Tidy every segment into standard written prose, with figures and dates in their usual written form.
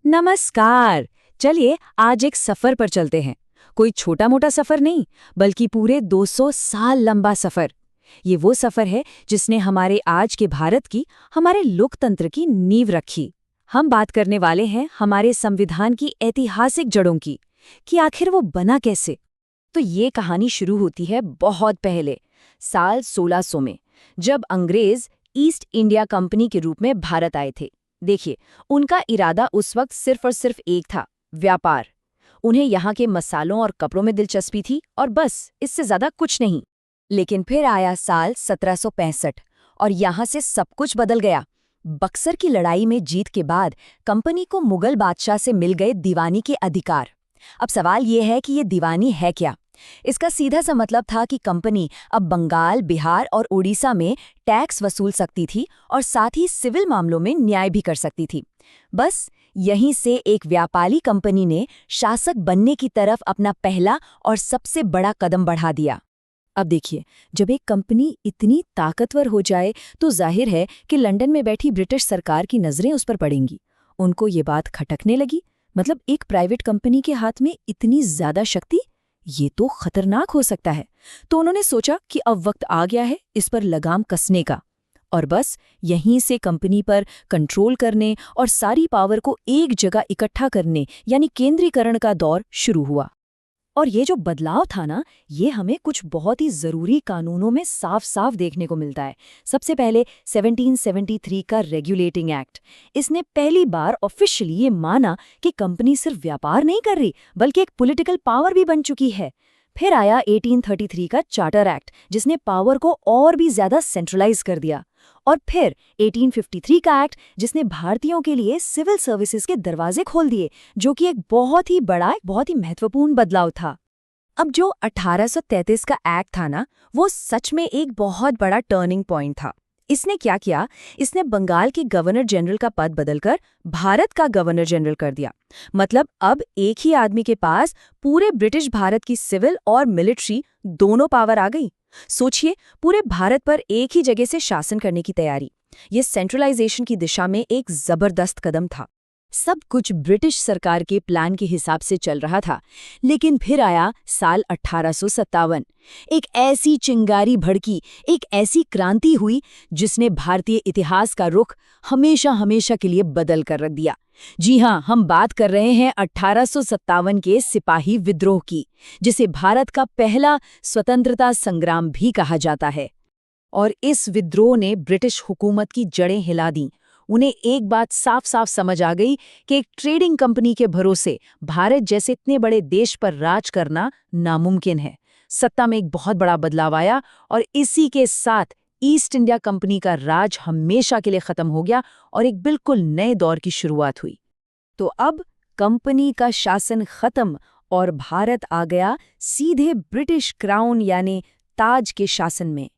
नमस्कार। चलिए आज एक सफर पर चलते हैं। कोई छोटा मोटा सफर नहीं, बल्कि पूरे 200 साल लंबा सफर। ये वो सफर है जिसने हमारे आज के भारत की, हमारे लोकतंत्र की नींव रखी। हम बात करने वाले हैं हमारे संविधान की ऐतिहासिक जड़ों की, कि आखिर वो बना कैसे। तो ये कहानी शुरू होती है बहुत पहले, साल 1600 में, जब अंग्रेज ईस्ट इंडिया कंपनी के रूप में भारत आए थे। देखिए, उनका इरादा उस वक्त सिर्फ और सिर्फ एक था, व्यापार। उन्हें यहाँ के मसालों और कपड़ों में दिलचस्पी थी, और बस इससे ज्यादा कुछ नहीं। लेकिन फिर आया साल 1765 और यहाँ से सब कुछ बदल गया। बक्सर की लड़ाई में जीत के बाद कंपनी को मुगल बादशाह से मिल गए दीवानी के अधिकार। अब सवाल ये है कि ये दीवानी है क्या। इसका सीधा सा मतलब था कि कंपनी अब बंगाल, बिहार और उड़ीसा में टैक्स वसूल सकती थी और साथ ही सिविल मामलों में न्याय भी कर सकती थी। बस यहीं से एक व्यापारी कंपनी ने शासक बनने की तरफ अपना पहला और सबसे बड़ा कदम बढ़ा दिया। अब देखिए, जब एक कंपनी इतनी ताकतवर हो जाए तो जाहिर है कि लंदन में बैठी ब्रिटिश सरकार की नजरें उस पर पड़ेंगी। उनको ये बात खटकने लगी, मतलब एक प्राइवेट कंपनी के हाथ में इतनी ज्यादा शक्ति, ये तो खतरनाक हो सकता है। तो उन्होंने सोचा कि अब वक्त आ गया है इस पर लगाम कसने का। और बस यहीं से कंपनी पर कंट्रोल करने और सारी पावर को एक जगह इकट्ठा करने यानी केंद्रीकरण का दौर शुरू हुआ। और ये जो बदलाव था ना, ये हमें कुछ बहुत ही जरूरी कानूनों में साफ साफ देखने को मिलता है। सबसे पहले 1773 का रेगुलेटिंग एक्ट। इसने पहली बार ऑफिशियली ये माना कि कंपनी सिर्फ व्यापार नहीं कर रही, बल्कि एक पॉलिटिकल पावर भी बन चुकी है। फिर आया 1833 का चार्टर एक्ट, जिसने पावर को और भी ज्यादा सेंट्रलाइज कर दिया। और फिर 1853 का एक्ट, जिसने भारतीयों के लिए सिविल सर्विसेज के दरवाजे खोल दिए, जो कि एक बहुत ही बड़ा, बहुत ही महत्वपूर्ण बदलाव था। अब जो 1833 का एक्ट था ना, वो सच में एक बहुत बड़ा टर्निंग पॉइंट था। इसने क्या किया, इसने बंगाल के गवर्नर जनरल का पद बदलकर भारत का गवर्नर जनरल कर दिया। मतलब अब एक ही आदमी के पास पूरे ब्रिटिश भारत की सिविल और मिलिट्री दोनों पावर आ गई। सोचिए, पूरे भारत पर एक ही जगह से शासन करने की तैयारी। ये सेंट्रलाइजेशन की दिशा में एक जबरदस्त कदम था। सब कुछ ब्रिटिश सरकार के प्लान के हिसाब से चल रहा था। लेकिन फिर आया साल 1857। एक ऐसी चिंगारी भड़की, एक ऐसी क्रांति हुई जिसने भारतीय इतिहास का रुख हमेशा हमेशा के लिए बदल कर रख दिया। जी हाँ, हम बात कर रहे हैं 1857 के सिपाही विद्रोह की, जिसे भारत का पहला स्वतंत्रता संग्राम भी कहा जाता है। और इस विद्रोह ने ब्रिटिश हुकूमत की जड़ें हिला दी। उन्हें एक बात साफ साफ समझ आ गई कि एक ट्रेडिंग कंपनी के भरोसे भारत जैसे इतने बड़े देश पर राज करना नामुमकिन है। सत्ता में एक बहुत बड़ा बदलाव आया और इसी के साथ ईस्ट इंडिया कंपनी का राज हमेशा के लिए खत्म हो गया और एक बिल्कुल नए दौर की शुरुआत हुई। तो अब कंपनी का शासन खत्म और भारत आ गया सीधे ब्रिटिश क्राउन यानी ताज के शासन में।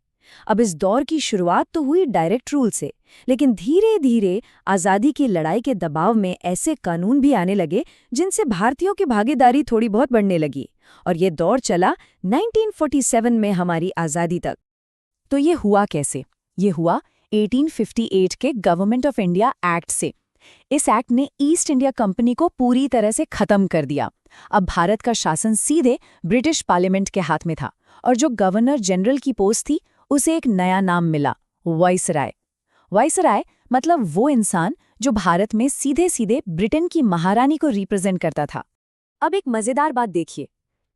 अब इस दौर की शुरुआत तो हुई डायरेक्ट रूल से, लेकिन धीरे धीरे आज़ादी की लड़ाई के दबाव में ऐसे कानून भी आने लगे जिनसे भारतीयों की भागीदारी थोड़ी बहुत बढ़ने लगी। और ये दौर चला 1947 में हमारी आज़ादी तक। तो ये हुआ कैसे? ये हुआ 1858 के गवर्नमेंट ऑफ इंडिया एक्ट से। इस एक्ट ने ईस्ट इंडिया कंपनी को पूरी तरह से खत्म कर दिया। अब भारत का शासन सीधे ब्रिटिश पार्लियामेंट के हाथ में था, और जो गवर्नर जनरल की पोस्ट थी उसे एक नया नाम मिला, वाइसराय। वाइसराय मतलब वो इंसान जो भारत में सीधे सीधे ब्रिटेन की महारानी को रिप्रेजेंट करता था। अब एक मजेदार बात देखिए,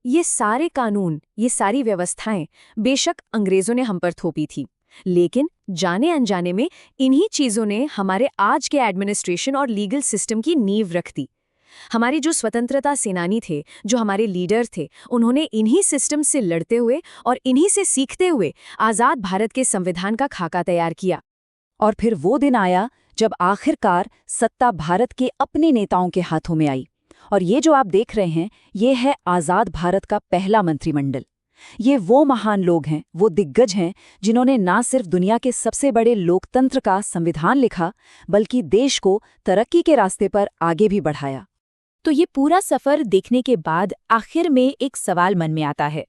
ये सारे कानून, ये सारी व्यवस्थाएं बेशक अंग्रेजों ने हम पर थोपी थी, लेकिन जाने अनजाने में इन्हीं चीजों ने हमारे आज के एडमिनिस्ट्रेशन और लीगल सिस्टम की नींव रख दी। हमारे जो स्वतंत्रता सेनानी थे, जो हमारे लीडर थे, उन्होंने इन्हीं सिस्टम से लड़ते हुए और इन्हीं से सीखते हुए आज़ाद भारत के संविधान का खाका तैयार किया। और फिर वो दिन आया जब आखिरकार सत्ता भारत के अपने नेताओं के हाथों में आई। और ये जो आप देख रहे हैं, ये है आज़ाद भारत का पहला मंत्रिमंडल। ये वो महान लोग हैं, वो दिग्गज हैं, जिन्होंने ना सिर्फ दुनिया के सबसे बड़े लोकतंत्र का संविधान लिखा, बल्कि देश को तरक्की के रास्ते पर आगे भी बढ़ाया। तो ये पूरा सफर देखने के बाद आखिर में एक सवाल मन में आता है,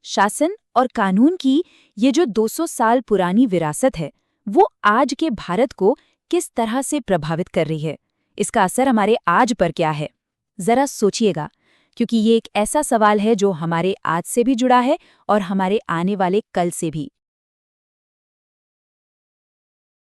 शासन और कानून की ये जो 200 साल पुरानी विरासत है, वो आज के भारत को किस तरह से प्रभावित कर रही है? इसका असर हमारे आज पर क्या है? ज़रा सोचिएगा, क्योंकि ये एक ऐसा सवाल है जो हमारे आज से भी जुड़ा है और हमारे आने वाले कल से भी।